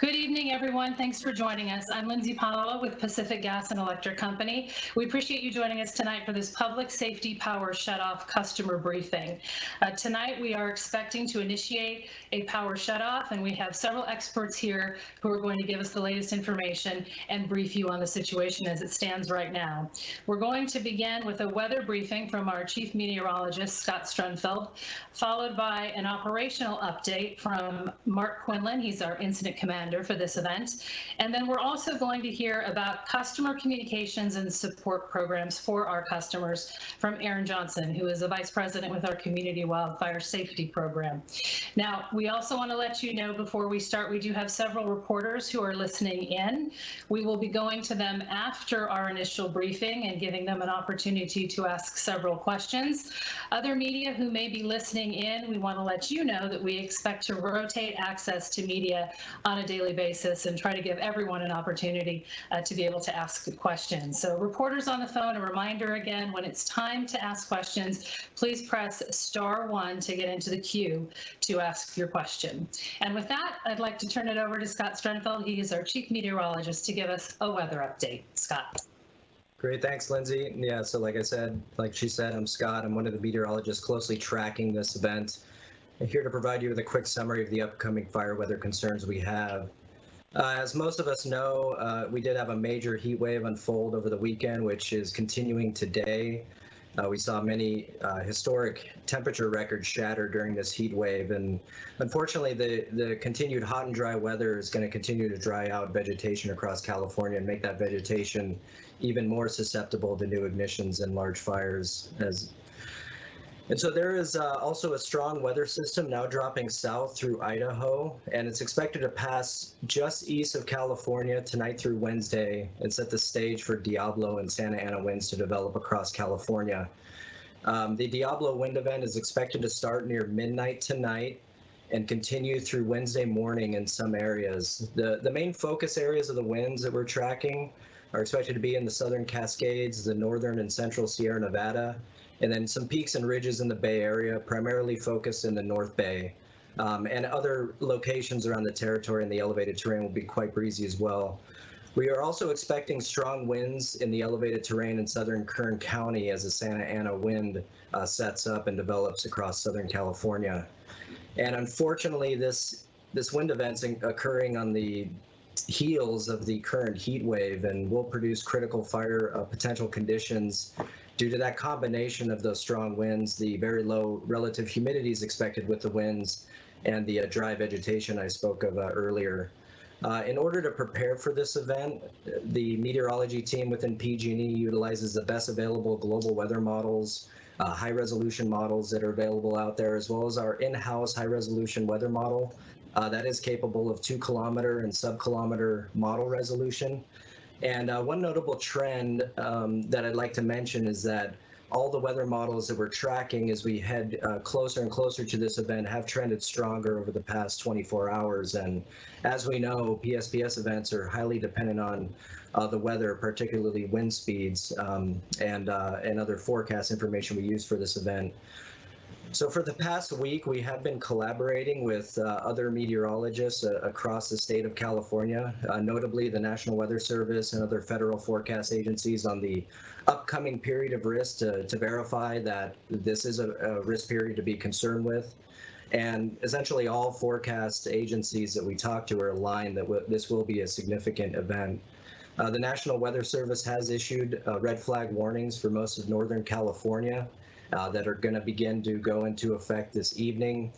Good evening, everyone. Thanks for joining us. I'm Lindsay Panola with Pacific Gas and Electric Company. We appreciate you joining us tonight for this public safety power shutoff customer briefing. Tonight, we are expecting to initiate a power shutoff, and we have several experts here who are going to give us the latest information and brief you on the situation as it stands right now. We're going to begin with a weather briefing from our Chief Meteorologist, Scott Strunfeld, followed by an operational update from Mark Quinlan. He's our incident commander for this event. And then we're also going to hear about customer communications and support programs for our customers from Aaron Johnson, who is a vice president with our Community Wildfire Safety Program. Now, we also want to let you know before we start, we do have several reporters who are listening in. We will be going to them after our initial briefing and giving them an opportunity to ask several questions. Other media who may be listening in, we want to let you know that we expect to rotate access to media on a daily basis and try to give everyone an opportunity to be able to ask questions. So reporters on the phone, a reminder again, when it's time to ask questions, please press *1 to get into the queue to ask your question. And with that, I'd like to turn it over to Scott Strunfeld. He is our chief meteorologist to give us a weather update. Scott. Great, thanks, Lindsay. Yeah, so like she said, I'm Scott. I'm one of the meteorologists closely tracking this event. I'm here to provide you with a quick summary of the upcoming fire weather concerns we have. As most of us know, we did have a major heat wave unfold over the weekend, which is continuing today. We saw many historic temperature records shatter during this heat wave, and unfortunately the continued hot and dry weather is going to continue to dry out vegetation across California and make that vegetation even more susceptible to new ignitions and large fires. And so there is also a strong weather system now dropping south through Idaho, and it's expected to pass just east of California tonight through Wednesday and set the stage for Diablo and Santa Ana winds to develop across California. The Diablo wind event is expected to start near midnight tonight and continue through Wednesday morning in some areas. The main focus areas of the winds that we're tracking are expected to be in the southern Cascades, the northern and central Sierra Nevada, and then some peaks and ridges in the Bay Area, primarily focused in the North Bay. And other locations around the territory and the elevated terrain will be quite breezy as well. We are also expecting strong winds in the elevated terrain in southern Kern County as the Santa Ana wind sets up and develops across Southern California. And unfortunately, this wind event's occurring on the heels of the current heat wave and will produce critical fire potential conditions due to that combination of those strong winds, the very low relative humidity is expected with the winds, and the dry vegetation I spoke of earlier. In order to prepare for this event, the meteorology team within PG&E utilizes the best available global weather models, high-resolution models that are available out there, as well as our in-house high-resolution weather model that is capable of 2-kilometer and sub-kilometer model resolution. And one notable trend that I'd like to mention is that all the weather models that we're tracking as we head closer and closer to this event have trended stronger over the past 24 hours. And as we know, PSPS events are highly dependent on the weather, particularly wind speeds and other forecast information we use for this event. So for the past week, we have been collaborating with other meteorologists across the state of California, notably the National Weather Service and other federal forecast agencies on the upcoming period of risk to verify that this is a risk period to be concerned with. And essentially all forecast agencies that we talk to are aligned that this will be a significant event. The National Weather Service has issued red flag warnings for most of Northern California that are going to begin to go into effect this evening.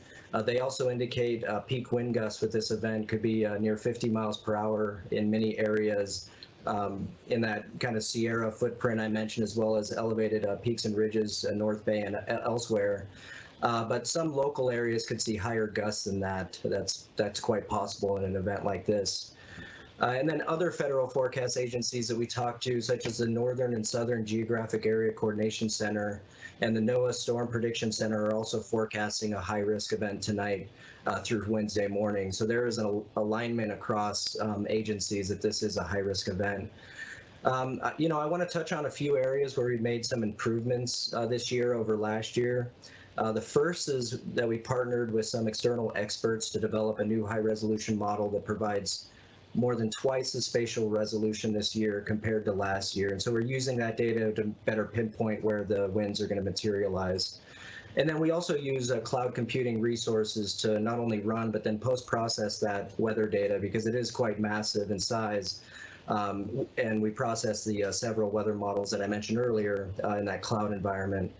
They also indicate peak wind gusts with this event could be near 50 miles per hour in many areas in that kind of Sierra footprint I mentioned, as well as elevated peaks and ridges in North Bay and elsewhere. But some local areas could see higher gusts than that. That's quite possible in an event like this. And then other federal forecast agencies that we talk to, such as the Northern and Southern Geographic Area Coordination Center and the NOAA Storm Prediction Center, are also forecasting a high-risk event tonight through Wednesday morning. So there is an alignment across agencies that this is a high-risk event. I want to touch on a few areas where we've made some improvements this year over last year. The first is that we partnered with some external experts to develop a new high-resolution model that provides more than twice the spatial resolution this year compared to last year. And so we're using that data to better pinpoint where the winds are going to materialize. And then we also use cloud computing resources to not only run, but then post-process that weather data because it is quite massive in size. And we process the several weather models that I mentioned earlier in that cloud environment.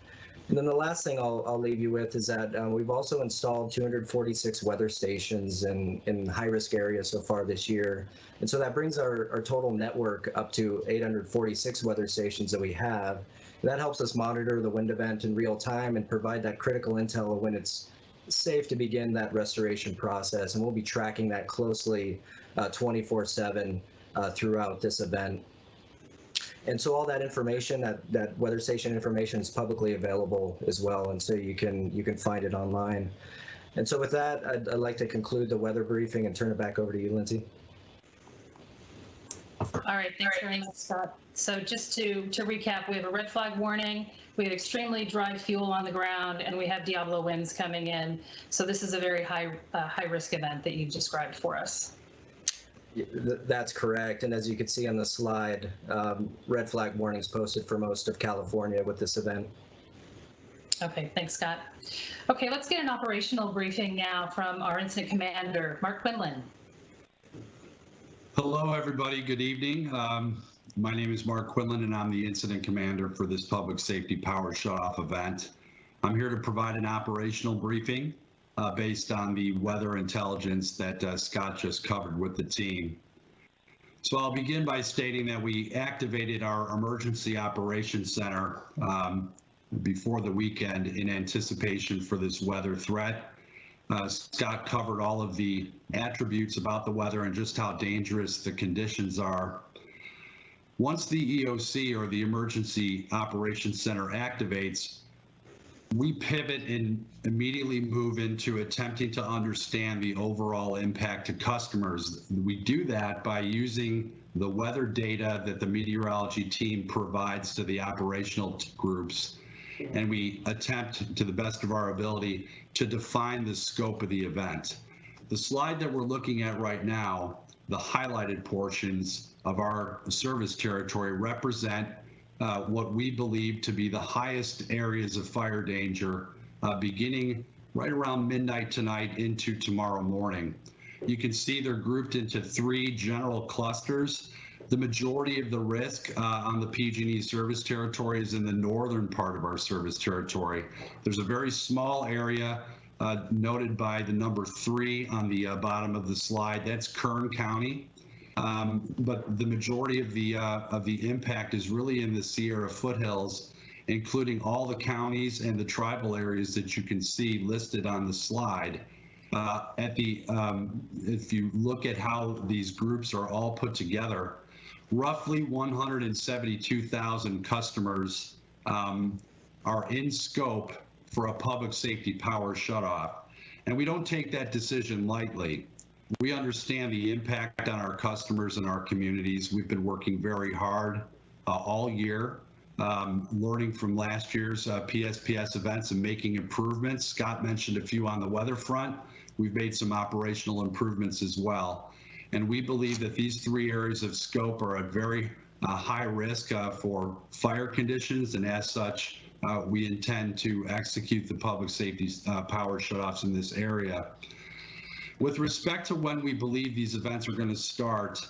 And then the last thing I'll leave you with is that we've also installed 246 weather stations in high-risk areas so far this year. And so that brings our total network up to 846 weather stations that we have. And that helps us monitor the wind event in real time and provide that critical intel of when it's safe to begin that restoration process. And we'll be tracking that closely 24/7 throughout this event. And so all that information, that weather station information, is publicly available as well, and so you can find it online. And so with that, I'd like to conclude the weather briefing and turn it back over to you, Lindsay. All right, thanks very much, Scott. So just to recap, we have a red flag warning, we have extremely dry fuel on the ground, and we have Diablo winds coming in. So this is a very high risk event that you've described for us. That's correct. And as you can see on the slide, red flag warnings posted for most of California with this event. Okay, thanks, Scott. Okay, let's get an operational briefing now from our incident commander, Mark Quinlan. Hello, everybody. Good evening. My name is Mark Quinlan, and I'm the incident commander for this public safety power shutoff event. I'm here to provide an operational briefing based on the weather intelligence that Scott just covered with the team. So I'll begin by stating that we activated our emergency operations center before the weekend in anticipation for this weather threat. Scott covered all of the attributes about the weather and just how dangerous the conditions are. Once the EOC, or the Emergency Operations Center, activates, we pivot and immediately move into attempting to understand the overall impact to customers. We do that by using the weather data that the meteorology team provides to the operational groups, and we attempt to the best of our ability to define the scope of the event. The slide that we're looking at right now, the highlighted portions of our service territory, represent what we believe to be the highest areas of fire danger beginning right around midnight tonight into tomorrow morning. You can see they're grouped into three general clusters. The majority of the risk on the PG&E service territory is in the northern part of our service territory. There's a very small area noted by the number 3 on the bottom of the slide. That's Kern County. But the majority of the impact is really in the Sierra foothills, including all the counties and the tribal areas that you can see listed on the slide. If you look at how these groups are all put together, roughly 172,000 customers are in scope for a public safety power shutoff. And we don't take that decision lightly. We understand the impact on our customers and our communities. We've been working very hard all year, learning from last year's PSPS events and making improvements. Scott mentioned a few on the weather front. We've made some operational improvements as well. And we believe that these 3 areas of scope are at very high risk for fire conditions, and as such, we intend to execute the public safety power shutoffs in this area. With respect to when we believe these events are going to start,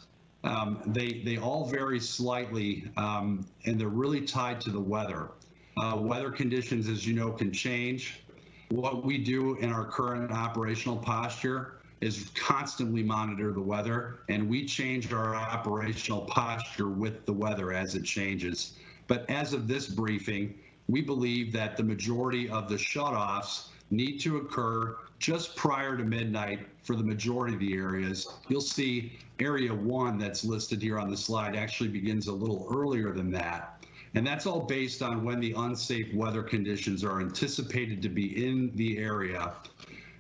they all vary slightly, and they're really tied to the weather. Weather conditions, as you know, can change. What we do in our current operational posture is constantly monitor the weather, and we change our operational posture with the weather as it changes. But as of this briefing, we believe that the majority of the shutoffs need to occur just prior to midnight for the majority of the areas. You'll see area 1 that's listed here on the slide actually begins a little earlier than that. And that's all based on when the unsafe weather conditions are anticipated to be in the area.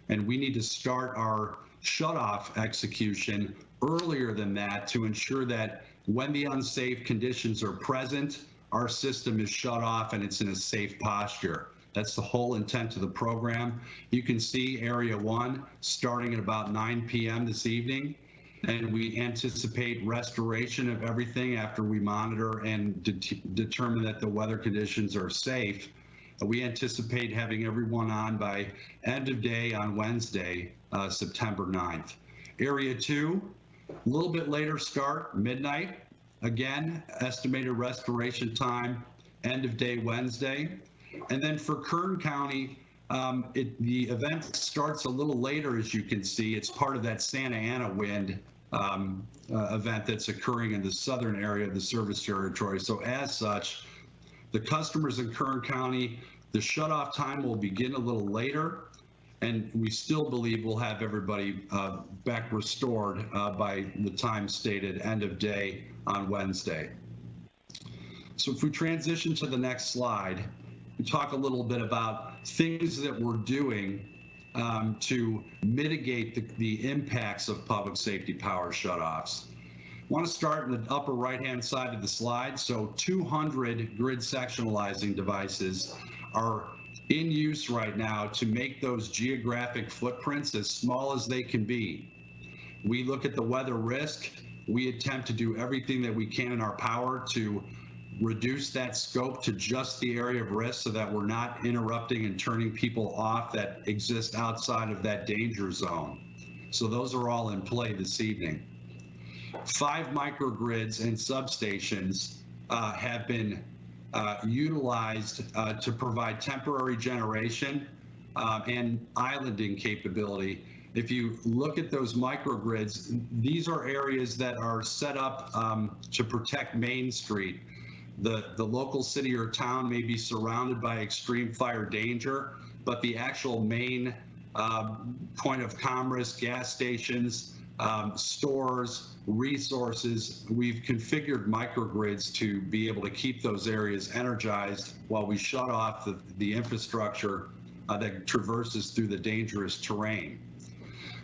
And we need to start our shutoff execution earlier than that to ensure that when the unsafe conditions are present, our system is shut off and it's in a safe posture. That's the whole intent of the program. You can see Area 1 starting at about 9 p.m. this evening, and we anticipate restoration of everything after we monitor and determine that the weather conditions are safe. We anticipate having everyone on by end of day on Wednesday, September 9th. Area 2, a little bit later start, midnight. Again, estimated restoration time, end of day Wednesday. And then for Kern County, the event starts a little later, as you can see. It's part of that Santa Ana wind event that's occurring in the southern area of the service territory. So as such, the customers in Kern County, the shutoff time will begin a little later, and we still believe we'll have everybody back restored by the time stated, end of day on Wednesday. So if we transition to the next slide, we talk a little bit about things that we're doing to mitigate the impacts of public safety power shutoffs. I want to start in the upper right-hand side of the slide. So 200 grid sectionalizing devices are in use right now to make those geographic footprints as small as they can be. We look at the weather risk. We attempt to do everything that we can in our power to reduce that scope to just the area of risk so that we're not interrupting and turning people off that exist outside of that danger zone. So those are all in play this evening. 5 microgrids and substations have been utilized to provide temporary generation and islanding capability. If you look at those microgrids, these are areas that are set up to protect Main Street. The local city or town may be surrounded by extreme fire danger, but the actual main point of commerce, gas stations, stores, resources, we've configured microgrids to be able to keep those areas energized while we shut off the infrastructure that traverses through the dangerous terrain.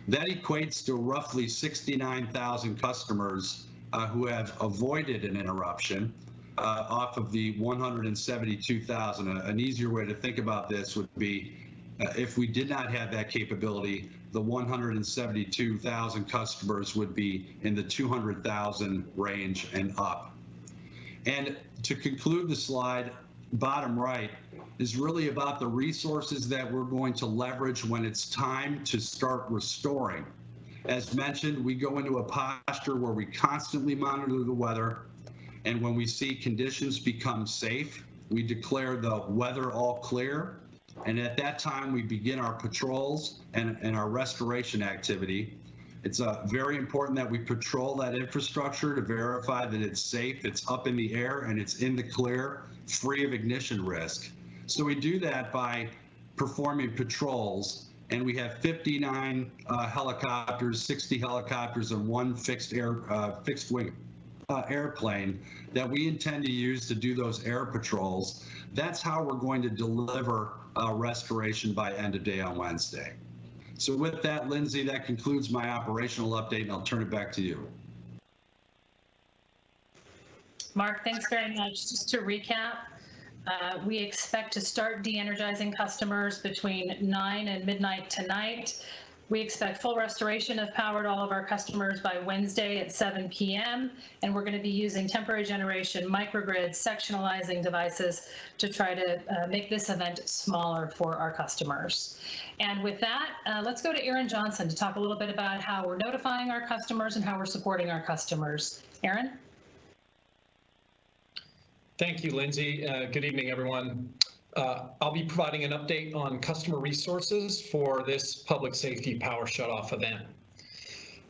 That equates to roughly 69,000 customers who have avoided an interruption off of the 172,000. An easier way to think about this would be if we did not have that capability, the 172,000 customers would be in the 200,000 range and up. And to conclude the slide, bottom right is really about the resources that we're going to leverage when it's time to start restoring. As mentioned, we go into a posture where we constantly monitor the weather, and when we see conditions become safe, we declare the weather all clear. And at that time, we begin our patrols and our restoration activity. It's very important that we patrol that infrastructure to verify that it's safe, it's up in the air, and it's in the clear, free of ignition risk. So we do that by performing patrols, and we have 59 helicopters, 60 helicopters, and 1 fixed wing airplane that we intend to use to do those air patrols. That's how we're going to deliver restoration by end of day on Wednesday. So with that, Lindsay, that concludes my operational update, and I'll turn it back to you. Mark, thanks very much. Just to recap, we expect to start de-energizing customers between 9 and midnight tonight. We expect full restoration of power to all of our customers by Wednesday at 7 p.m. And we're going to be using temporary generation, microgrids, sectionalizing devices to try to make this event smaller for our customers. And with that, let's go to Aaron Johnson to talk a little bit about how we're notifying our customers and how we're supporting our customers. Aaron? Thank you, Lindsay. Good evening, everyone. I'll be providing an update on customer resources for this public safety power shutoff event.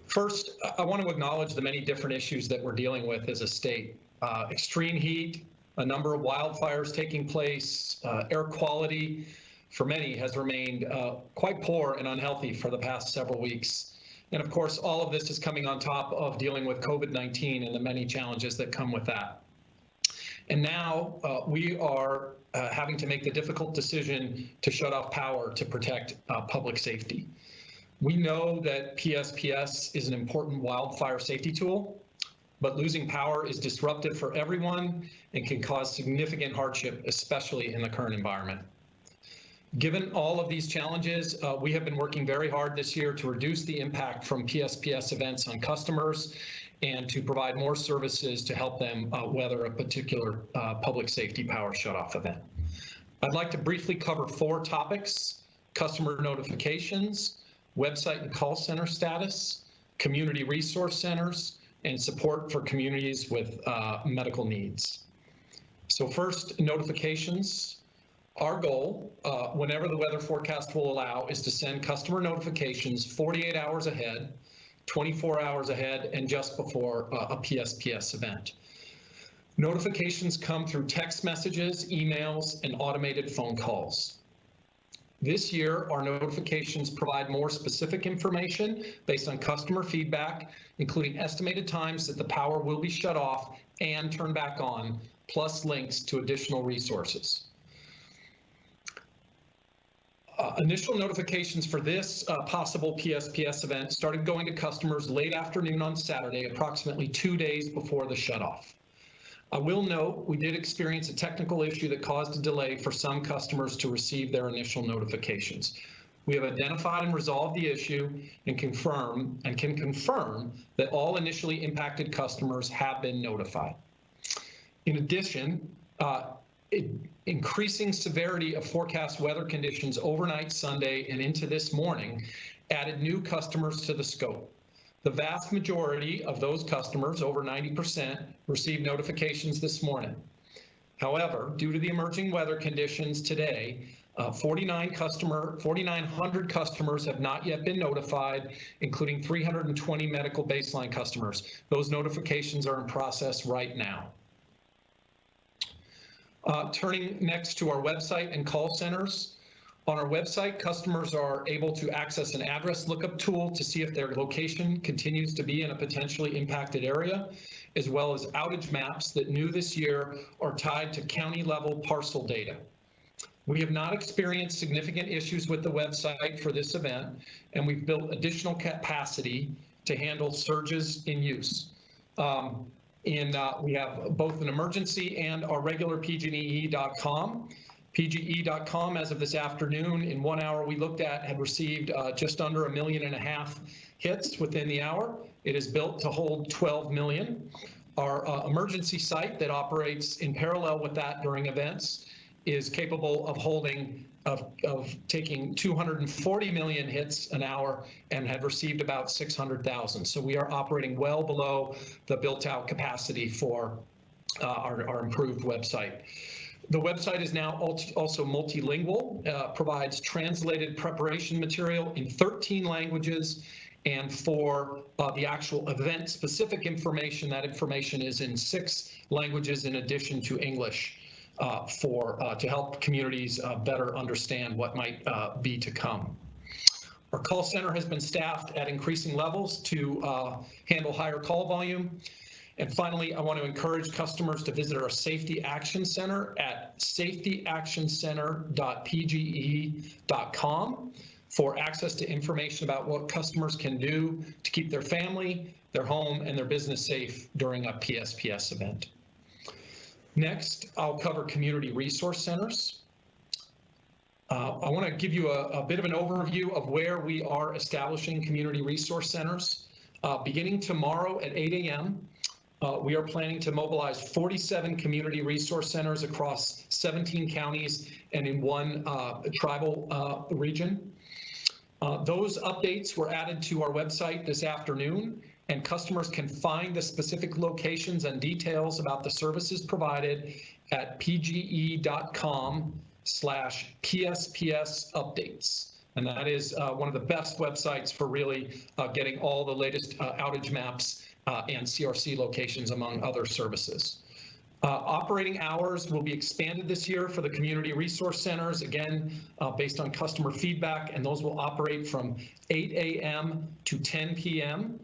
First, I want to acknowledge the many different issues that we're dealing with as a state. Extreme heat, a number of wildfires taking place, air quality for many has remained quite poor and unhealthy for the past several weeks. And of course, all of this is coming on top of dealing with COVID-19 and the many challenges that come with that. And now we are having to make the difficult decision to shut off power to protect public safety. We know that PSPS is an important wildfire safety tool, but losing power is disruptive for everyone and can cause significant hardship, especially in the current environment. Given all of these challenges, we have been working very hard this year to reduce the impact from PSPS events on customers and to provide more services to help them weather a particular public safety power shutoff event. I'd like to briefly cover 4 topics: customer notifications, website and call center status, community resource centers, and support for communities with medical needs. So first, notifications. Our goal, whenever the weather forecast will allow, is to send customer notifications 48 hours ahead, 24 hours ahead, and just before a PSPS event. Notifications come through text messages, emails, and automated phone calls. This year, our notifications provide more specific information based on customer feedback, including estimated times that the power will be shut off and turned back on, plus links to additional resources. Initial notifications for this possible PSPS event started going to customers late afternoon on Saturday, approximately 2 days before the shutoff. I will note we did experience a technical issue that caused a delay for some customers to receive their initial notifications. We have identified and resolved the issue and can confirm that all initially impacted customers have been notified. In addition, increasing severity of forecast weather conditions overnight Sunday and into this morning added new customers to the scope. The vast majority of those customers, over 90%, received notifications this morning. However, due to the emerging weather conditions today, 4,900 customers have not yet been notified, including 320 medical baseline customers. Those notifications are in process right now. Turning next to our website and call centers. On our website, customers are able to access an address lookup tool to see if their location continues to be in a potentially impacted area, as well as outage maps that new this year are tied to county-level parcel data. We have not experienced significant issues with the website for this event, and we've built additional capacity to handle surges in use. We have both an emergency and our regular PG&E.com. PGE.com, as of this afternoon, in 1 hour we looked at, had received just under 1.5 million hits within the hour. It is built to hold 12 million. Our emergency site that operates in parallel with that during events is capable of taking 240 million hits an hour and had received about 600,000. So we are operating well below the built-out capacity for our improved website. The website is now also multilingual, provides translated preparation material in 13 languages, and for the actual event-specific information, that information is in 6 languages in addition to English to help communities better understand what might be to come. Our call center has been staffed at increasing levels to handle higher call volume. And finally, I want to encourage customers to visit our Safety Action Center at safetyactioncenter.pge.com for access to information about what customers can do to keep their family, their home, and their business safe during a PSPS event. Next, I'll cover community resource centers. I want to give you a bit of an overview of where we are establishing community resource centers. Beginning tomorrow at 8 a.m., we are planning to mobilize 47 community resource centers across 17 counties and in 1 tribal region. Those updates were added to our website this afternoon, and customers can find the specific locations and details about the services provided at pge.com/PSPS updates. And that is one of the best websites for really getting all the latest outage maps and CRC locations, among other services. Operating hours will be expanded this year for the community resource centers, again, based on customer feedback, and those will operate from 8 a.m. to 10 p.m.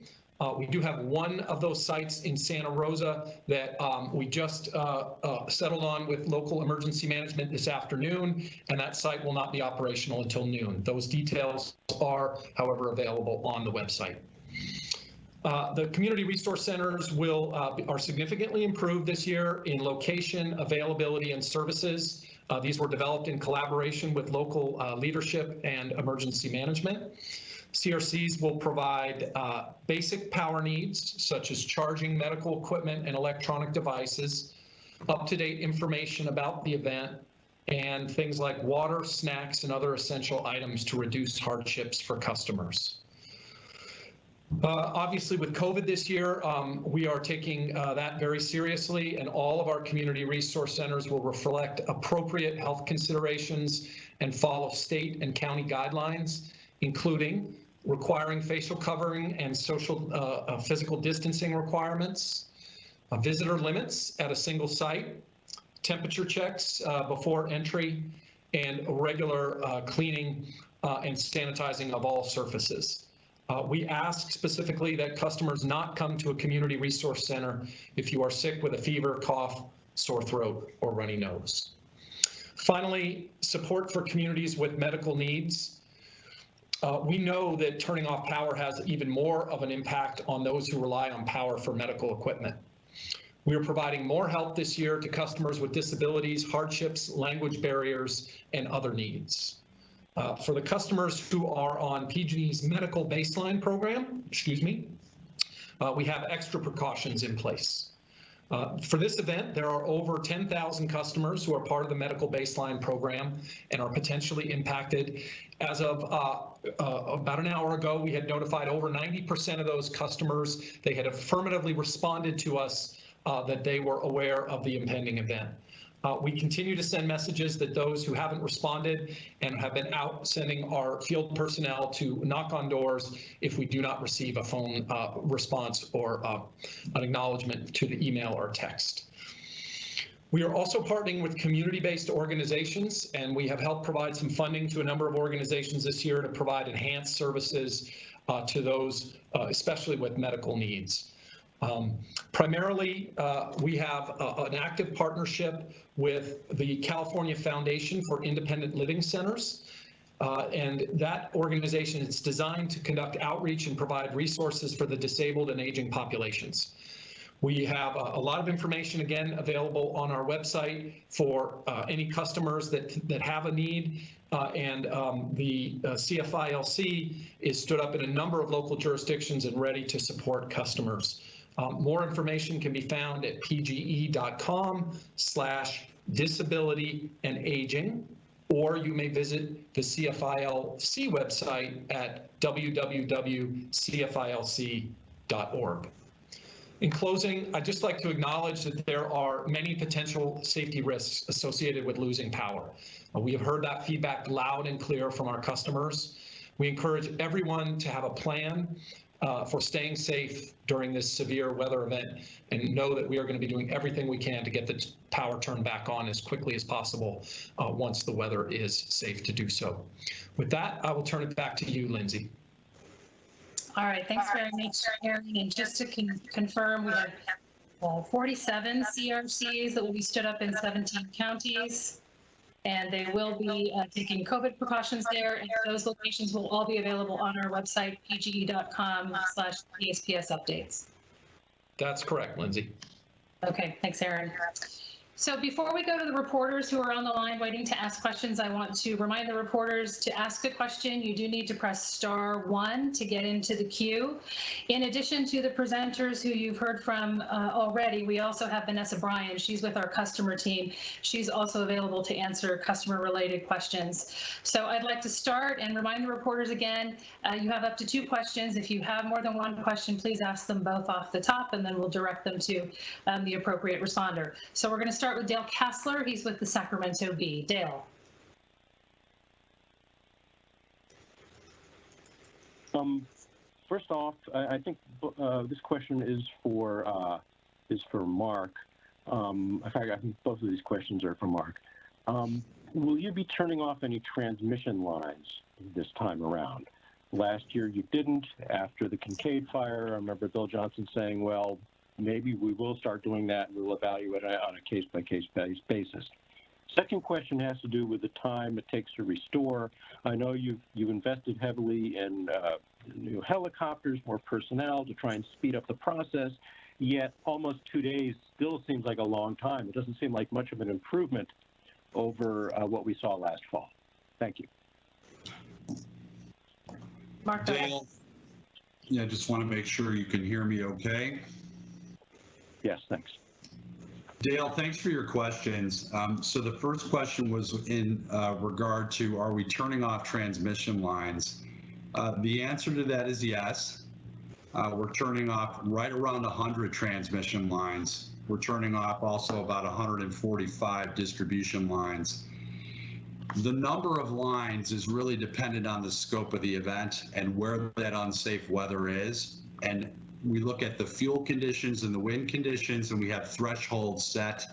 We do have 1 of those sites in Santa Rosa that we just settled on with local emergency management this afternoon, and that site will not be operational until noon. Those details are, however, available on the website. The community resource centers are significantly improved this year in location, availability, and services. These were developed in collaboration with local leadership and emergency management. CRCs will provide basic power needs, such as charging medical equipment and electronic devices, up-to-date information about the event, and things like water, snacks, and other essential items to reduce hardships for customers. Obviously, with COVID this year, we are taking that very seriously, and all of our community resource centers will reflect appropriate health considerations and follow state and county guidelines, including requiring facial covering and social physical distancing requirements, visitor limits at a single site, temperature checks before entry, and regular cleaning and sanitizing of all surfaces. We ask specifically that customers not come to a community resource center if you are sick with a fever, cough, sore throat, or runny nose. Finally, support for communities with medical needs. We know that turning off power has even more of an impact on those who rely on power for medical equipment. We are providing more help this year to customers with disabilities, hardships, language barriers, and other needs. For the customers who are on PG&E's medical baseline program, we have extra precautions in place. For this event, there are over 10,000 customers who are part of the medical baseline program and are potentially impacted. As of about an hour ago, we had notified over 90% of those customers. They had affirmatively responded to us that they were aware of the impending event. We continue to send messages that those who haven't responded and have been out sending our field personnel to knock on doors if we do not receive a phone response or an acknowledgement to the email or text. We are also partnering with community-based organizations, and we have helped provide some funding to a number of organizations this year to provide enhanced services to those, especially with medical needs. Primarily, we have an active partnership with the California Foundation for Independent Living Centers, and that organization is designed to conduct outreach and provide resources for the disabled and aging populations. We have a lot of information, again, available on our website for any customers that have a need, and the CFILC is stood up in a number of local jurisdictions and ready to support customers. More information can be found at pge.com/disability and aging, or you may visit the CFILC website at www.cfilc.org. In closing, I'd just like to acknowledge that there are many potential safety risks associated with losing power. We have heard that feedback loud and clear from our customers. We encourage everyone to have a plan for staying safe during this severe weather event, and know that we are going to be doing everything we can to get the power turned back on as quickly as possible once the weather is safe to do so. With that, I will turn it back to you, Lindsay. All right, thanks very much, Aaron. And just to confirm, we have 47 CRCs that will be stood up in 17 counties, and they will be taking COVID precautions there, and those locations will all be available on our website, pge.com/PSPS updates. That's correct, Lindsay. Okay, thanks, Aaron. So before we go to the reporters who are on the line waiting to ask questions, I want to remind the reporters to ask a question. You do need to press *1 to get into the queue. In addition to the presenters who you've heard from already, we also have Vanessa Bryan. She's with our customer team. She's also available to answer customer-related questions. So I'd like to start and remind the reporters again, you have up to 2 questions. If you have more than 1 question, please ask them both off the top, and then we'll direct them to the appropriate responder. So we're going to start with Dale Kessler. He's with the Sacramento Bee. Dale. First off, I think this question is for Mark. In fact, I think both of these questions are for Mark. Will you be turning off any transmission lines this time around? Last year you didn't. After the Kincaid fire, I remember Bill Johnson saying, well, maybe we will start doing that, and we'll evaluate it on a case-by-case basis. Second question has to do with the time it takes to restore. I know you've invested heavily in new helicopters, more personnel to try and speed up the process, yet almost 2 days still seems like a long time. It doesn't seem like much of an improvement over what we saw last fall. Thank you. Mark, Dale, yeah, just want to make sure you can hear me okay. Yes, thanks. Dale, thanks for your questions. So the first question was in regard to, are we turning off transmission lines? The answer to that is yes. We're turning off right around 100 transmission lines. We're turning off also about 145 distribution lines. The number of lines is really dependent on the scope of the event and where that unsafe weather is. And we look at the fuel conditions and the wind conditions, and we have thresholds set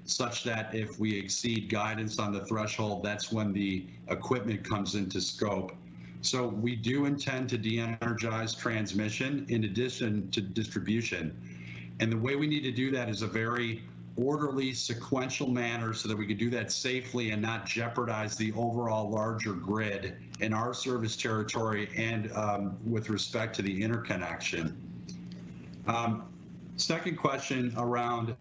such that if we exceed guidance on the threshold, that's when the equipment comes into scope. So we do intend to de-energize transmission in addition to distribution. And the way we need to do that is a very orderly, sequential manner so that we can do that safely and not jeopardize the overall larger grid in our service territory and with respect to the interconnection. Second question around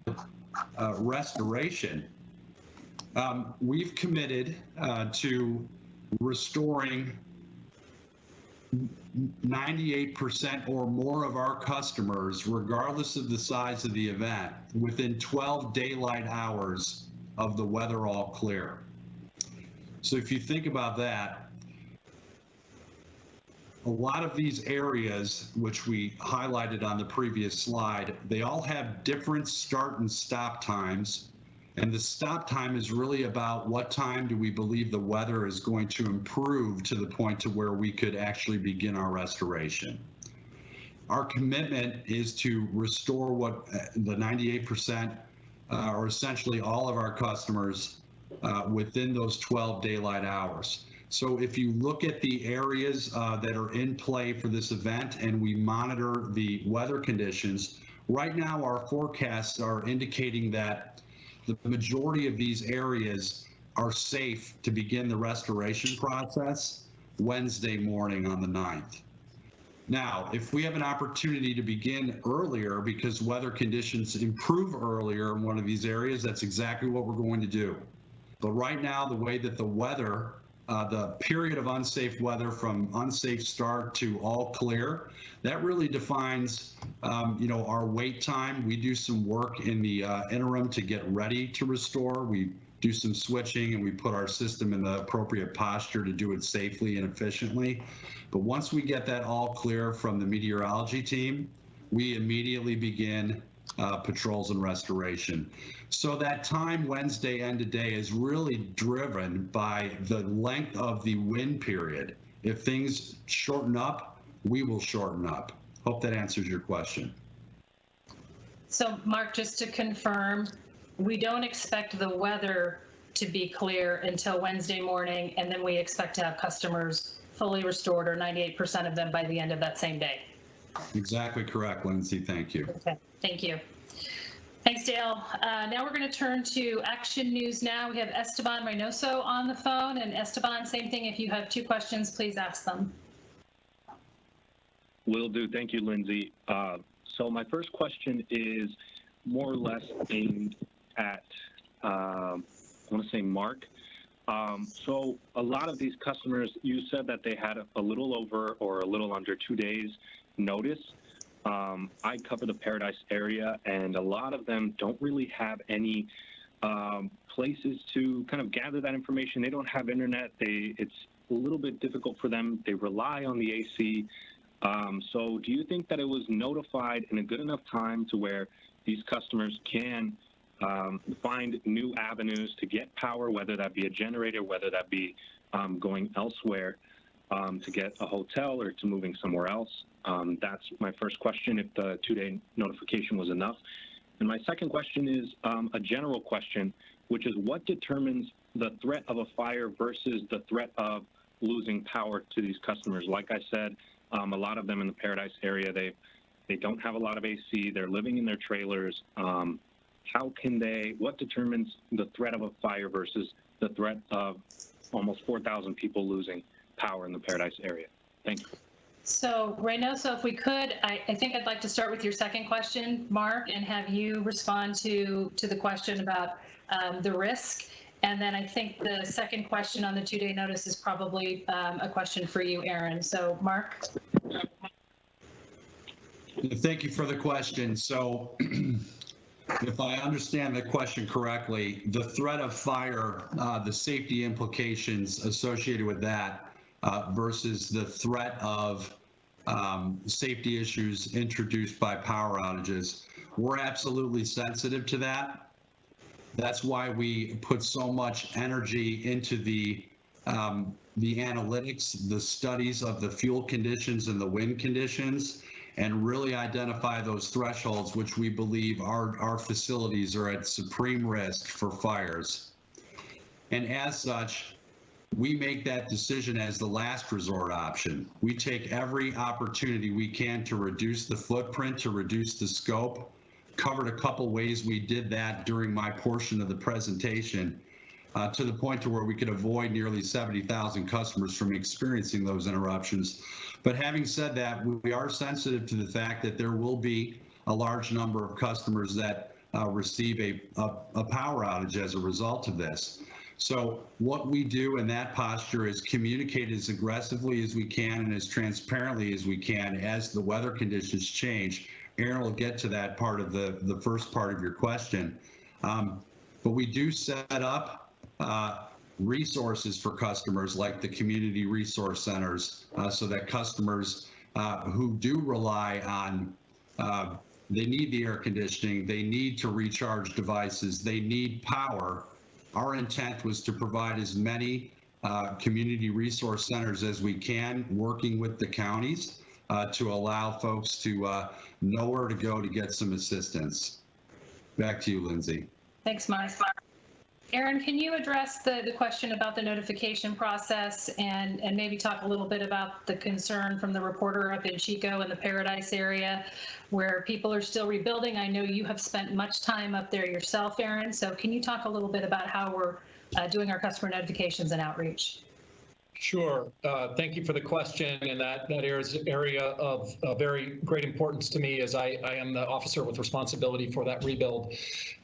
restoration. We've committed to restoring 98% or more of our customers, regardless of the size of the event, within 12 daylight hours of the weather all clear. So if you think about that, a lot of these areas, which we highlighted on the previous slide, they all have different start and stop times. And the stop time is really about what time do we believe the weather is going to improve to the point to where we could actually begin our restoration. Our commitment is to restore what the 98% or essentially all of our customers within those 12 daylight hours. So if you look at the areas that are in play for this event and we monitor the weather conditions, right now our forecasts are indicating that the majority of these areas are safe to begin the restoration process Wednesday morning on the 9th. Now, if we have an opportunity to begin earlier because weather conditions improve earlier in one of these areas, that's exactly what we're going to do. But right now, the way that the weather, the period of unsafe weather from unsafe start to all clear, that really defines, our wait time. We do some work in the interim to get ready to restore. We do some switching and we put our system in the appropriate posture to do it safely and efficiently. But once we get that all clear from the meteorology team, we immediately begin patrols and restoration. So that time Wednesday end of day is really driven by the length of the wind period. If things shorten up, we will shorten up. Hope that answers your question. So Mark, just to confirm, we don't expect the weather to be clear until Wednesday morning, and then we expect to have customers fully restored, or 98% of them, by the end of that same day. Exactly correct, Lindsay. Thank you. Okay, thank you. Thanks, Dale. Now we're going to turn to Action News Now. We have Esteban Reynoso on the phone. And Esteban, same thing. If you have two questions, please ask them. Will do. Thank you, Lindsay. So my first question is more or less aimed at, I want to say Mark. So a lot of these customers, you said that they had a little over or a little under 2 days notice. I cover the Paradise area, and a lot of them don't really have any places to kind of gather that information. They don't have internet. It's a little bit difficult for them. They rely on the AC. So do you think that it was notified in a good enough time to where these customers can find new avenues to get power, whether that be a generator, whether that be going elsewhere to get a hotel or to moving somewhere else? That's my first question, if the 2-day notification was enough. And my second question is a general question, which is what determines the threat of a fire versus the threat of losing power to these customers? Like I said, a lot of them in the Paradise area, they don't have a lot of AC. They're living in their trailers. what determines the threat of a fire versus the threat of almost 4,000 people losing power in the Paradise area? Thank you. So Reynoso, if we could, I think I'd like to start with your second question, Mark, and have you respond to the question about the risk. And then I think the second question on the 2-day notice is probably a question for you, Aaron. So Mark. Thank you for the question. So if I understand the question correctly, the threat of fire, the safety implications associated with that versus the threat of safety issues introduced by power outages. We're absolutely sensitive to that. That's why we put so much energy into the analytics, the studies of the fuel conditions and the wind conditions, and really identify those thresholds, which we believe our facilities are at supreme risk for fires. And as such, we make that decision as the last resort option. We take every opportunity we can to reduce the footprint, to reduce the scope. Covered a couple ways we did that during my portion of the presentation, to the point to where we could avoid nearly 70,000 customers from experiencing those interruptions. But having said that, we are sensitive to the fact that there will be a large number of customers that receive a power outage as a result of this. So what we do in that posture is communicate as aggressively as we can and as transparently as we can as the weather conditions change. Aaron will get to that part of the first part of your question. But we do set up resources for customers like the community resource centers so that customers who do rely on, they need the air conditioning, they need to recharge devices, they need power. Our intent was to provide as many community resource centers as we can, working with the counties to allow folks to know where to go to get some assistance. Back to you, Lindsay. Thanks, Mark. Aaron, can you address the question about the notification process and maybe talk a little bit about the concern from the reporter up in Chico in the Paradise area where people are still rebuilding? I know you have spent much time up there yourself, Aaron, so can you talk a little bit about how we're doing our customer notifications and outreach? Sure. Thank you for the question, and that area of very great importance to me as I am the officer with responsibility for that rebuild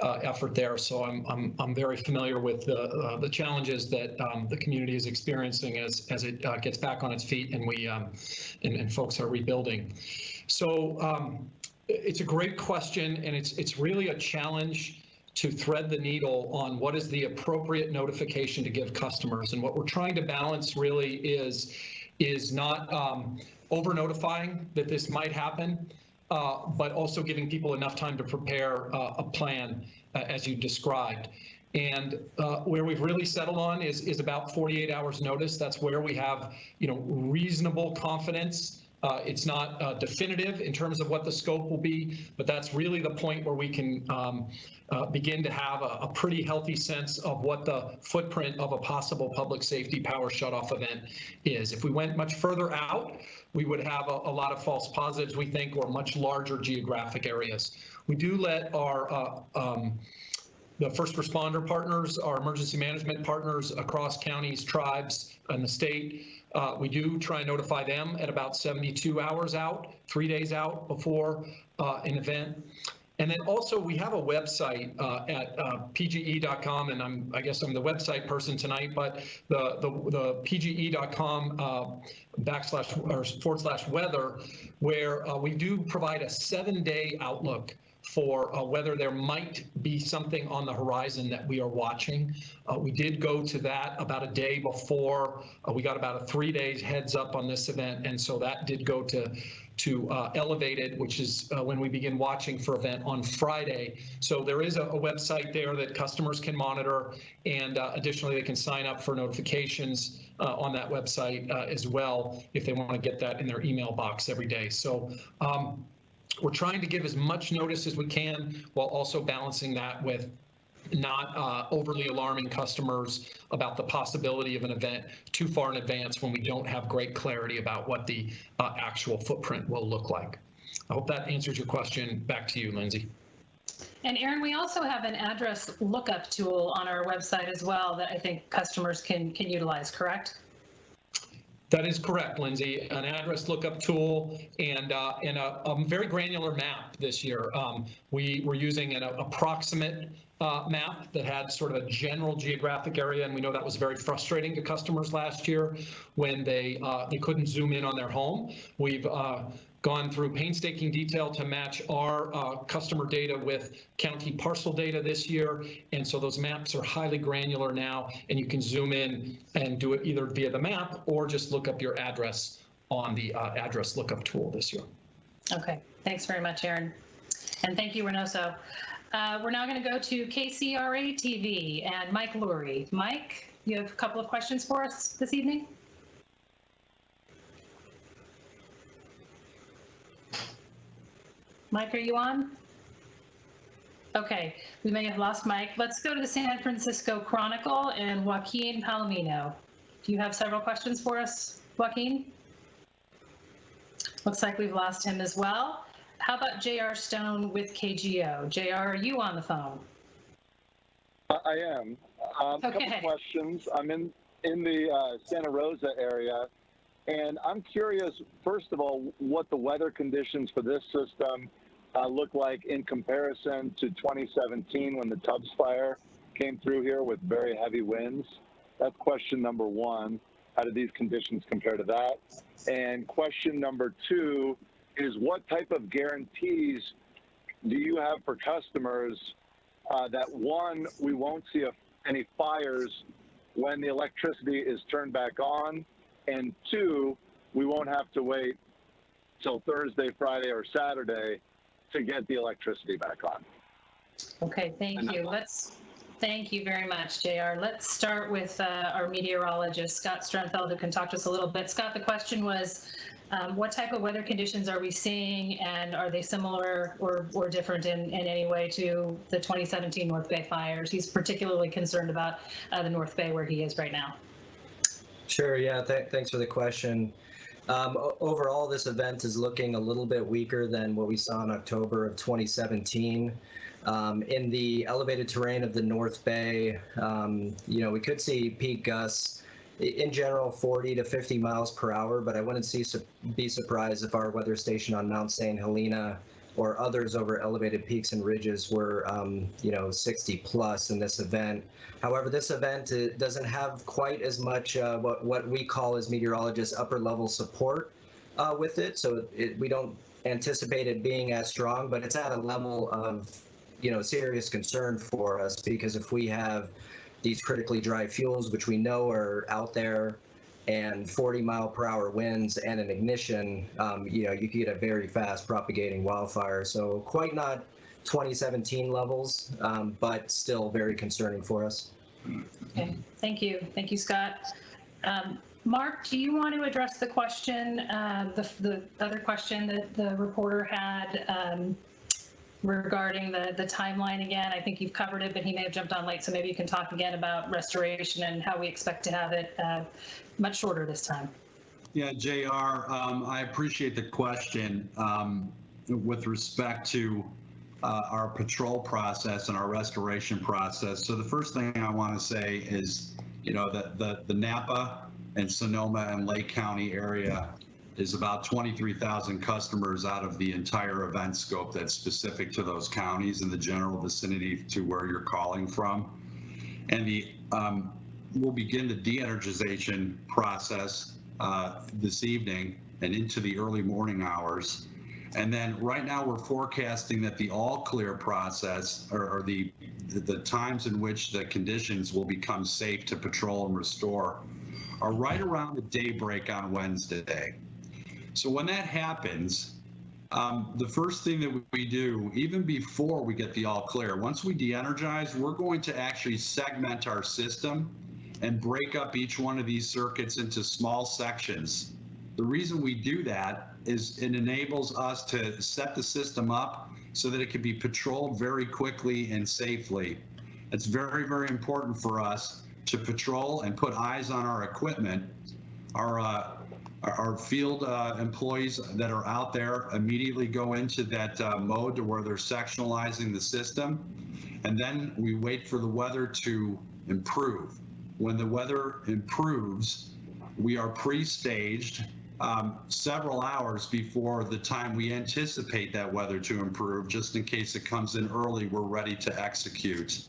effort there. So I'm very familiar with the challenges that the community is experiencing as it gets back on its feet and we and folks are rebuilding. So it's a great question, and it's really a challenge to thread the needle on what is the appropriate notification to give customers. And what we're trying to balance really is not over notifying that this might happen, but also giving people enough time to prepare a plan as you described. And where we've really settled on is about 48 hours notice. That's where we have, reasonable confidence. It's not definitive in terms of what the scope will be, but that's really the point where we can begin to have a pretty healthy sense of what the footprint of a possible public safety power shutoff event is. If we went much further out, we would have a lot of false positives, we think, or much larger geographic areas. We do let our the first responder partners, our emergency management partners across counties, tribes, and the state, we do try and notify them at about 72 hours out, 3 days out before an event. And then also we have a website at PG&E.com, and I guess I'm the website person tonight, but the PG&E.com /weather, where we do provide a 7-day outlook for whether there might be something on the horizon that we are watching. We did go to that about a day before. We got about a 3 days heads up on this event, and so that did go to elevated, which is when we begin watching for event on Friday. So there is a website there that customers can monitor, and additionally they can sign up for notifications on that website as well if they want to get that in their email box every day. So we're trying to give as much notice as we can while also balancing that with not overly alarming customers about the possibility of an event too far in advance when we don't have great clarity about what the actual footprint will look like. I hope that answers your question. Back to you, Lindsay. And Aaron, we also have an address lookup tool on our website as well that I think customers can utilize, correct? That is correct, Lindsay. An address lookup tool and a very granular map this year. We were using an approximate map that had sort of a general geographic area, and we know that was very frustrating to customers last year when they couldn't zoom in on their home. We've gone through painstaking detail to match our customer data with county parcel data this year, and so those maps are highly granular now, and you can zoom in and do it either via the map or just look up your address on the address lookup tool this year. Okay, thanks very much, Aaron. And thank you, Reynoso. We're now going to go to KCRA TV and Mike Lurie. Mike, you have a couple of questions for us this evening? Mike, are you on? Okay, we may have lost Mike. Let's go to the San Francisco Chronicle and Joaquin Palomino. Do you have several questions for us, Joaquin? Looks like we've lost him as well. How about J.R. Stone with KGO? J.R., are you on the phone? I am. A couple questions. I'm in the Santa Rosa area, and I'm curious, first of all, what the weather conditions for this system look like in comparison to 2017 when the Tubbs fire came through here with very heavy winds. That's question number one. How do these conditions compare to that? And question number two is, what type of guarantees do you have for customers that, one, we won't see any fires when the electricity is turned back on, and two, we won't have to wait till Thursday, Friday, or Saturday to get the electricity back on? Okay, thank you. Thank you very much, JR. Let's start with our meteorologist, Scott Strenfeld, who can talk to us a little bit. Scott, the question was, what type of weather conditions are we seeing, and are they similar or different in any way to the 2017 North Bay fires? He's particularly concerned about the North Bay where he is right now. Sure, yeah, thanks for the question. Overall, this event is looking a little bit weaker than what we saw in October of 2017. In the elevated terrain of the North Bay, we could see peak gusts, in general, 40 to 50 miles per hour, but I wouldn't be surprised if our weather station on Mount St. Helena or others over elevated peaks and ridges were, 60 plus in this event. However, this event doesn't have quite as much what we call as meteorologists upper level support with it, so we don't anticipate it being as strong, but it's at a level of serious concern for us, because if we have these critically dry fuels, which we know are out there, and 40 mile per hour winds and an ignition, you could get a very fast propagating wildfire. So quite not 2017 levels, but still very concerning for us. Okay, thank you. Thank you, Scott. Mark, do you want to address the question, the other question that the reporter had regarding the timeline again? I think you've covered it, but he may have jumped on late, so maybe you can talk again about restoration and how we expect to have it much shorter this time. Yeah, JR, I appreciate the question with respect to our patrol process and our restoration process. So the first thing I want to say is, that the Napa and Sonoma and Lake County area is about 23,000 customers out of the entire event scope that's specific to those counties in the general vicinity to where you're calling from. And we'll begin the de-energization process this evening and into the early morning hours. And then right now we're forecasting that the all clear process, or the times in which the conditions will become safe to patrol and restore, are right around the daybreak on Wednesday. So when that happens, the first thing that we do, even before we get the all clear, once we de-energize, we're going to actually segment our system and break up each one of these circuits into small sections. The reason we do that is it enables us to set the system up so that it can be patrolled very quickly and safely. It's very, very important for us to patrol and put eyes on our equipment. Our Our field employees that are out there immediately go into that mode to where they're sectionalizing the system, and then we wait for the weather to improve. When the weather improves, we are pre-staged several hours before the time we anticipate that weather to improve, just in case it comes in early, we're ready to execute.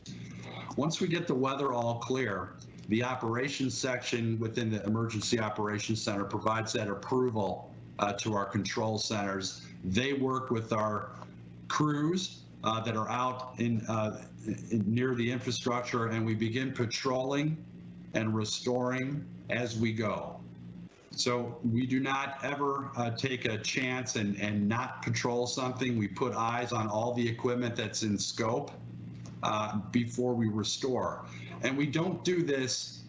Once we get the weather all clear, the operations section within the Emergency Operations Center provides that approval to our control centers. They work with our crews that are out in near the infrastructure, and we begin patrolling and restoring as we go. So we do not ever take a chance and not patrol something. We put eyes on all the equipment that's in scope before we restore. And we don't do this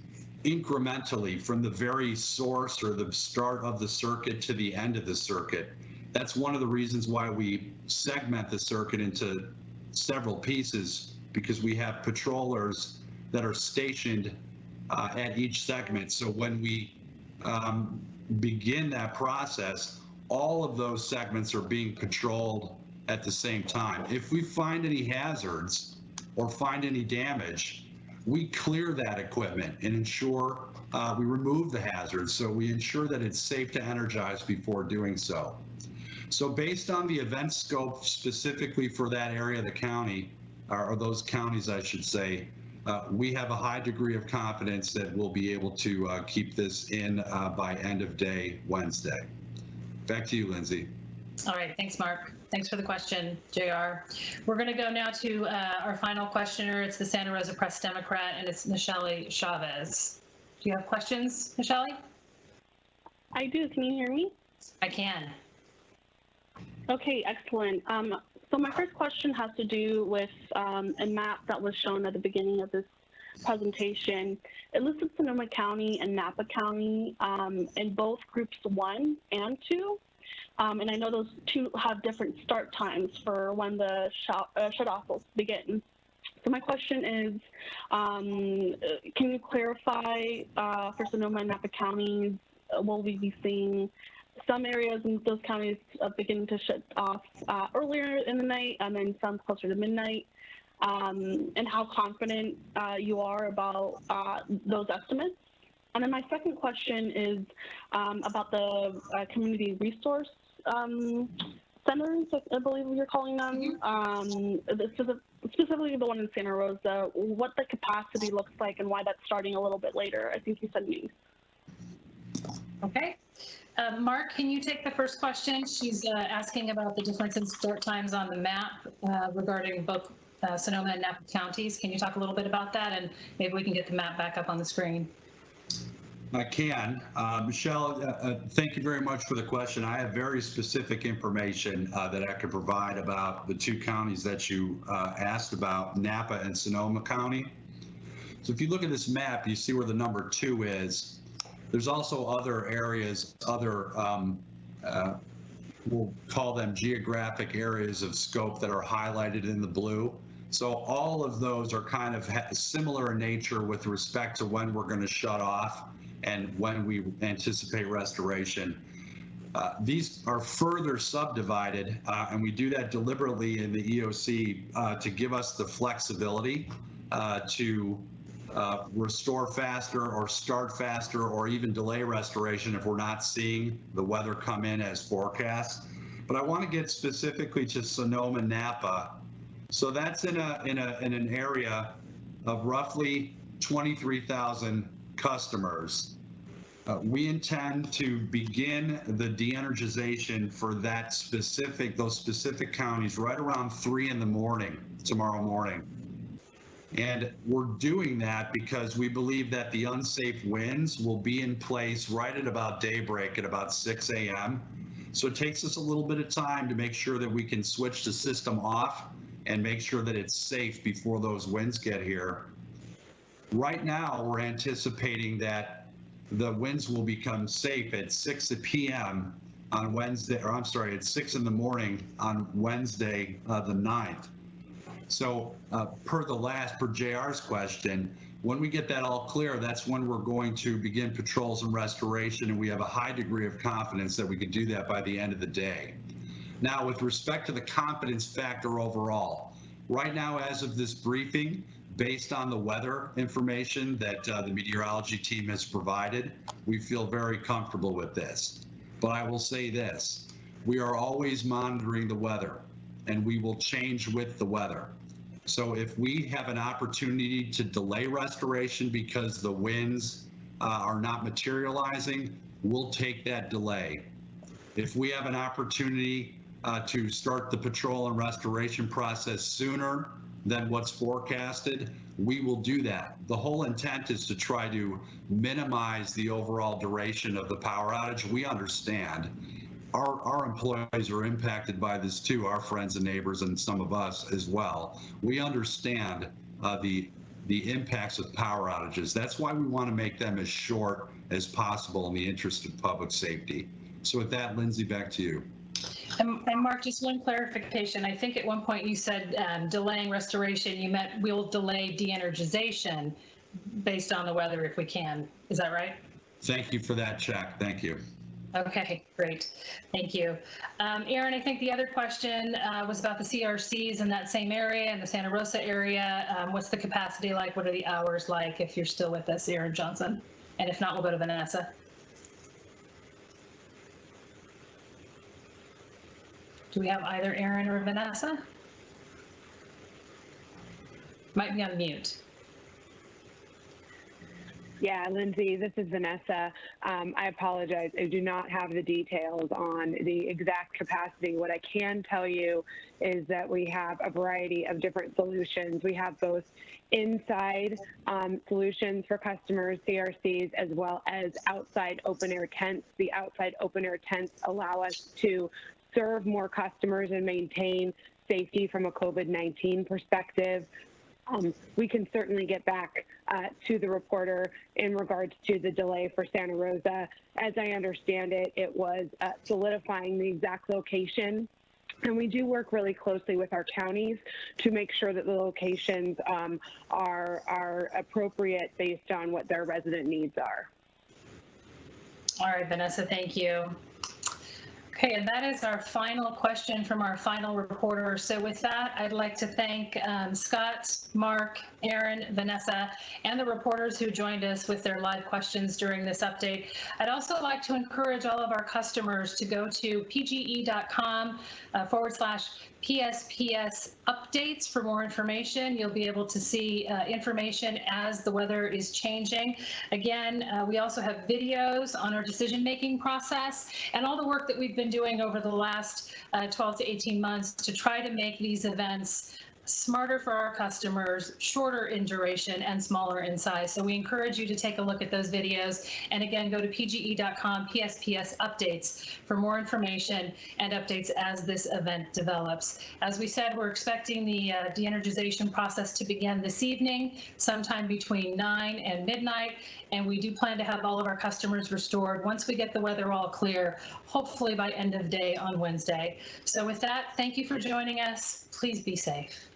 incrementally from the very source or the start of the circuit to the end of the circuit. That's one of the reasons why we segment the circuit into several pieces, because we have patrollers that are stationed at each segment. So when we begin that process, all of those segments are being patrolled at the same time. If we find any hazards or find any damage, we clear that equipment and ensure we remove the hazards. So we ensure that it's safe to energize before doing so. So based on the event scope specifically for that area of the county, or those counties, I should say, we have a high degree of confidence that we'll be able to keep this in by end of day Wednesday. Back to you, Lindsay. All right, thanks, Mark. Thanks for the question, JR. We're going to go now to our final questioner. It's the Santa Rosa Press Democrat, and it's Michelle Chavez. Do you have questions, Michelle? I do. Can you hear me? I can. Okay, excellent. So my first question has to do with a map that was shown at the beginning of this presentation. It listed Sonoma County and Napa County in both groups 1 and 2. And I know those two have different start times for when the shutoff will begin. So my question is, can you clarify for Sonoma and Napa counties, will we be seeing some areas in those counties beginning to shut off earlier in the night and then some closer to midnight, and how confident you are about those estimates? And then my second question is about the community resource centers, I believe you're calling them, specifically the one in Santa Rosa, what the capacity looks like and why that's starting a little bit later. I think you said May. Okay. Mark, can you take the first question? She's asking about the difference in start times on the map regarding both Sonoma and Napa counties. Can you talk a little bit about that, and maybe we can get the map back up on the screen? I can. Michelle, thank you very much for the question. I have very specific information that I could provide about the two counties that you asked about, Napa and Sonoma County. So if you look at this map, you see where the number 2 is. There's also other areas, we'll call them geographic areas of scope that are highlighted in the blue. So all of those are kind of similar in nature with respect to when we're going to shut off and when we anticipate restoration. These are further subdivided, and we do that deliberately in the EOC to give us the flexibility to restore faster or start faster or even delay restoration if we're not seeing the weather come in as forecast. But I want to get specifically to Sonoma Napa. So that's in an area of roughly 23,000 customers. We intend to begin the de-energization for those specific counties right around 3 in the morning tomorrow morning. And we're doing that because we believe that the unsafe winds will be in place right at about daybreak at about 6 a.m. So it takes us a little bit of time to make sure that we can switch the system off and make sure that it's safe before those winds get here. Right now, we're anticipating that the winds will become safe at 6 p.m. on Wednesday, or I'm sorry, at 6 in the morning on Wednesday, the 9th. So per JR's question, When we get that all clear, that's when we're going to begin patrols and restoration, and we have a high degree of confidence that we can do that by the end of the day. Now, with respect to the confidence factor overall, right now, as of this briefing, based on the weather information that the meteorology team has provided, we feel very comfortable with this. But I will say this, we are always monitoring the weather, and we will change with the weather. So if we have an opportunity to delay restoration because the winds are not materializing, we'll take that delay. If we have an opportunity to start the patrol and restoration process sooner than what's forecasted, we will do that. The whole intent is to try to minimize the overall duration of the power outage. We understand our employees are impacted by this too, our friends and neighbors and some of us as well. We understand the impacts of power outages. That's why we want to make them as short as possible in the interest of public safety. So with that, Lindsay, back to you. And Mark, just one clarification. I think at one point you said delaying restoration, you meant we'll delay de-energization based on the weather if we can. Is that right? Thank you for that check. Thank you. Okay, great. Thank you. Aaron, I think the other question was about the CRCs in that same area, in the Santa Rosa area. What's the capacity like? What are the hours like? If you're still with us, Aaron Johnson. And if not, we'll go to Vanessa. Do we have either Aaron or Vanessa? Might be on mute. Yeah, Lindsay, this is Vanessa. I apologize. I do not have the details on the exact capacity. What I can tell you is that we have a variety of different solutions. We have both inside solutions for customers, CRCs, as well as outside open air tents. The outside open air tents allow us to serve more customers and maintain safety from a COVID-19 perspective. We can certainly get back to the reporter in regards to the delay for Santa Rosa. As I understand it, it was solidifying the exact location. And we do work really closely with our counties to make sure that the locations are appropriate based on what their resident needs are. All right, Vanessa, thank you. Okay, and that is our final question from our final reporter. So with that, I'd like to thank Scott, Mark, Aaron, Vanessa, and the reporters who joined us with their live questions during this update. I'd also like to encourage all of our customers to go to pge.com/PSPS updates for more information. You'll be able to see information as the weather is changing. Again, we also have videos on our decision-making process and all the work that we've been doing over the last 12 to 18 months to try to make these events smarter for our customers, shorter in duration, and smaller in size. So we encourage you to take a look at those videos. And again, go to pge.com/PSPS updates for more information and updates as this event develops. As we said, we're expecting the de-energization process to begin this evening, sometime between 9 and midnight. And we do plan to have all of our customers restored once we get the weather all clear, hopefully by end of day on Wednesday. So with that, thank you for joining us. Please be safe.